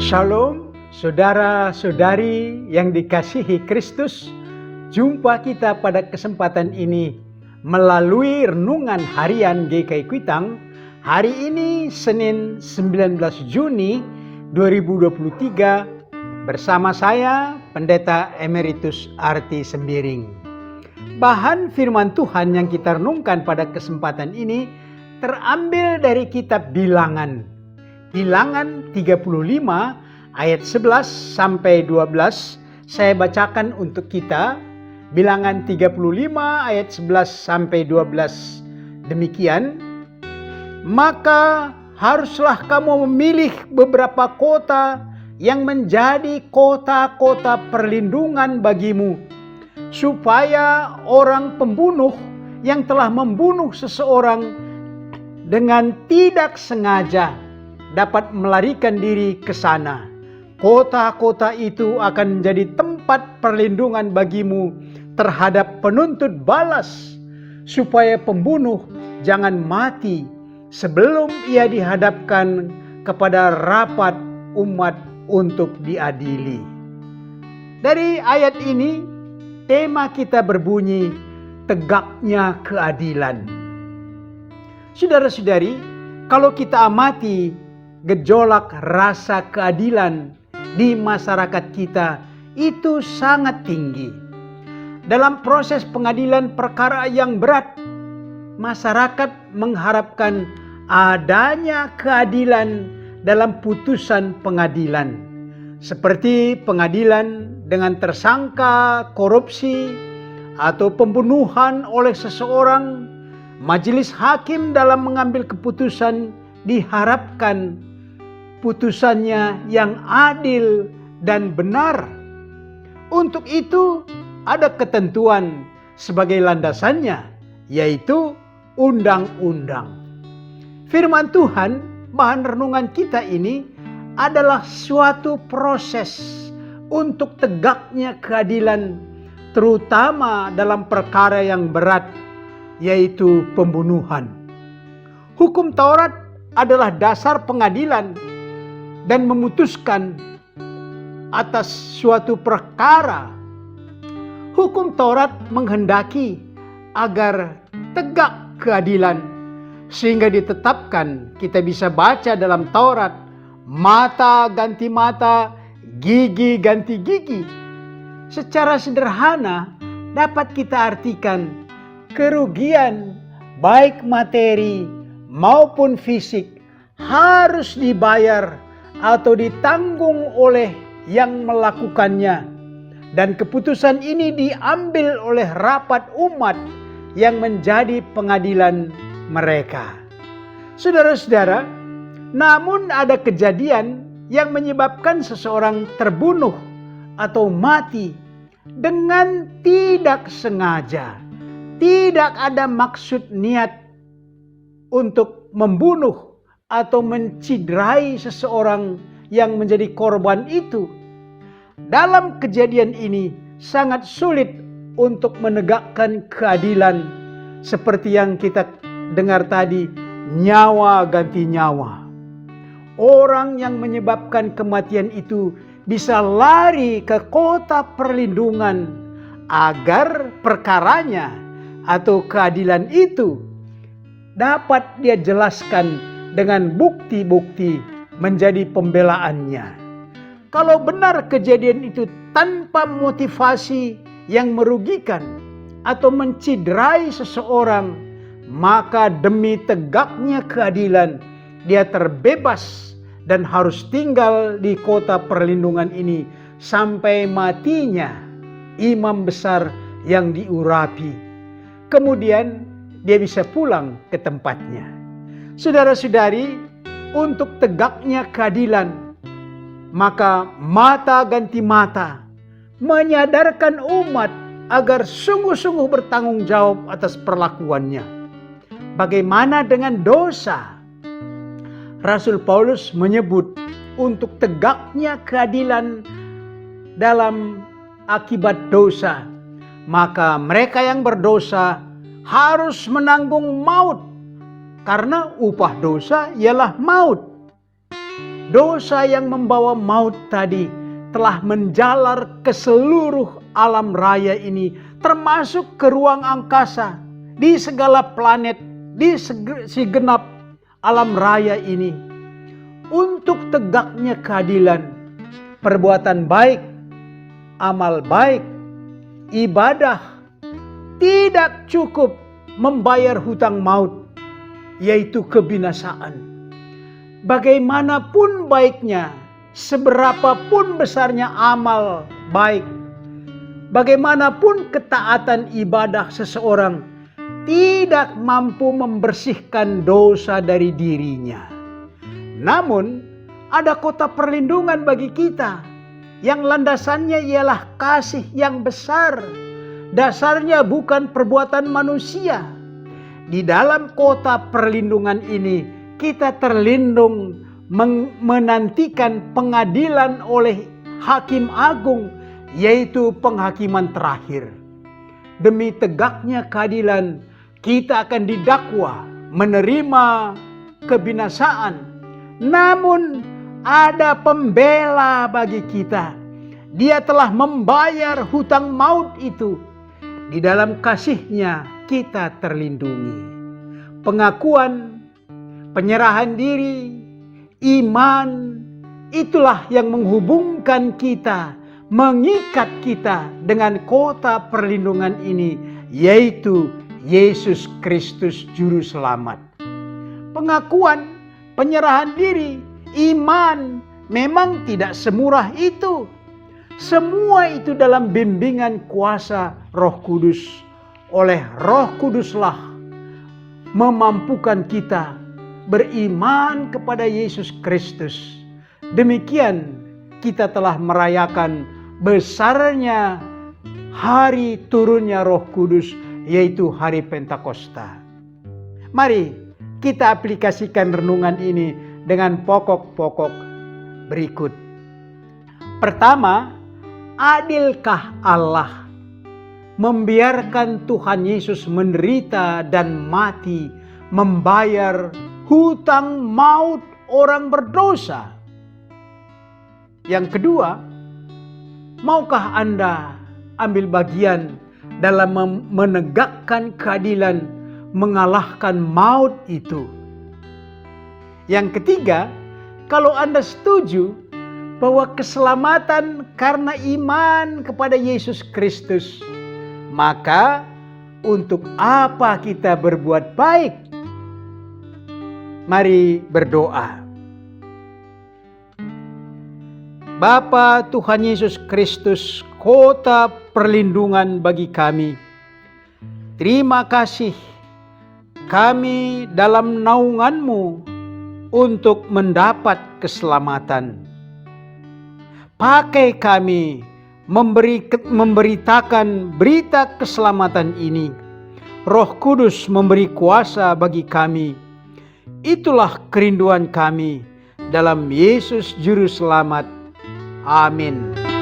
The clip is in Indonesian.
Shalom, saudara-saudari yang dikasihi Kristus. Jumpa kita pada kesempatan ini melalui renungan harian GKI Kuitang. Hari ini Senin 19 Juni 2023 bersama saya Pendeta Emeritus Arti Sembiring. Bahan firman Tuhan yang kita renungkan pada kesempatan ini terambil dari kitab Bilangan. Bilangan 35 ayat 11 sampai 12 saya bacakan untuk kita. Bilangan 35 ayat 11 sampai 12 demikian. Maka haruslah kamu memilih beberapa kota yang menjadi kota-kota perlindungan bagimu, supaya orang pembunuh yang telah membunuh seseorang dengan tidak sengaja dapat melarikan diri ke sana. Kota-kota itu akan menjadi tempat perlindungan bagimu terhadap penuntut balas, supaya pembunuh jangan mati sebelum ia dihadapkan kepada rapat umat untuk diadili. Dari ayat ini, tema kita berbunyi tegaknya keadilan. Saudara-saudari, kalau kita amati gejolak rasa keadilan di masyarakat kita itu sangat tinggi. Dalam proses pengadilan perkara yang berat, masyarakat mengharapkan adanya keadilan dalam putusan pengadilan. Seperti pengadilan dengan tersangka korupsi atau pembunuhan oleh seseorang, majelis hakim dalam mengambil keputusan diharapkan putusannya yang adil dan benar. Untuk itu ada ketentuan sebagai landasannya, yaitu undang-undang. Firman Tuhan, bahan renungan kita ini adalah suatu proses untuk tegaknya keadilan, terutama dalam perkara yang berat, yaitu pembunuhan. Hukum Taurat adalah dasar pengadilan dan memutuskan atas suatu perkara. Hukum Taurat menghendaki agar tegak keadilan, sehingga ditetapkan, kita bisa baca dalam Taurat, mata ganti mata, gigi ganti gigi. Secara sederhana dapat kita artikan kerugian baik materi maupun fisik harus dibayar atau ditanggung oleh yang melakukannya, dan keputusan ini diambil oleh rapat umat yang menjadi pengadilan mereka. Saudara-saudara, namun ada kejadian yang menyebabkan seseorang terbunuh atau mati dengan tidak sengaja, tidak ada maksud niat untuk membunuh atau menciderai seseorang yang menjadi korban itu. Dalam kejadian ini sangat sulit untuk menegakkan keadilan, seperti yang kita dengar tadi, nyawa ganti nyawa. Orang yang menyebabkan kematian itu bisa lari ke kota perlindungan agar perkaranya atau keadilan itu dapat dia jelaskan dengan bukti-bukti menjadi pembelaannya. Kalau benar kejadian itu tanpa motivasi yang merugikan atau menciderai seseorang, maka demi tegaknya keadilan dia terbebas dan harus tinggal di kota perlindungan ini sampai matinya imam besar yang diurapi. Kemudian dia bisa pulang ke tempatnya. Saudara-saudari, untuk tegaknya keadilan, maka mata ganti mata, menyadarkan umat agar sungguh-sungguh bertanggung jawab atas perlakuannya. Bagaimana dengan dosa? Rasul Paulus menyebut untuk tegaknya keadilan dalam akibat dosa, maka mereka yang berdosa harus menanggung maut, karena upah dosa ialah maut. dosa yang membawa maut tadi telah menjalar ke seluruh alam raya ini, termasuk ke ruang angkasa, di segala planet, di segenap alam raya ini. Untuk tegaknya keadilan, perbuatan baik, amal baik, ibadah tidak cukup membayar hutang maut, yaitu kebinasaan. Bagaimanapun baiknya, seberapapun besarnya amal baik, bagaimanapun ketaatan ibadah seseorang, tidak mampu membersihkan dosa dari dirinya. Namun, ada kota perlindungan bagi kita, yang landasannya ialah kasih yang besar. Dasarnya bukan perbuatan manusia. Di dalam kota perlindungan ini, kita terlindung menantikan pengadilan oleh Hakim Agung, yaitu penghakiman terakhir. Demi tegaknya keadilan, kita akan didakwa menerima kebinasaan. Namun ada pembela bagi kita. Dia telah membayar hutang maut itu. Di dalam kasih-Nya kita terlindungi. Pengakuan, penyerahan diri, iman, itulah yang menghubungkan kita, mengikat kita dengan kota perlindungan ini, yaitu Yesus Kristus Juru Selamat. Pengakuan, penyerahan diri, iman memang tidak semurah itu. Semua itu dalam bimbingan kuasa Roh Kudus. Oleh Roh Kuduslah memampukan kita beriman kepada Yesus Kristus. Demikian kita telah merayakan besarnya hari turunnya Roh Kudus, yaitu hari Pentakosta. Mari kita aplikasikan renungan ini dengan pokok-pokok berikut. Pertama, adilkah Allah membiarkan Tuhan Yesus menderita dan mati, membayar hutang maut orang berdosa? Yang kedua, maukah Anda ambil bagian dalam menegakkan keadilan, mengalahkan maut itu? Yang ketiga, kalau Anda setuju bahwa keselamatan karena iman kepada Yesus Kristus, maka untuk apa kita berbuat baik? Mari berdoa. Bapa Tuhan Yesus Kristus, kota perlindungan bagi kami, terima kasih kami dalam naungan-Mu untuk mendapat keselamatan. Pakai kami memberitakan berita keselamatan ini. Roh Kudus memberi kuasa bagi kami. Itulah kerinduan kami dalam Yesus Juru Selamat. Amin.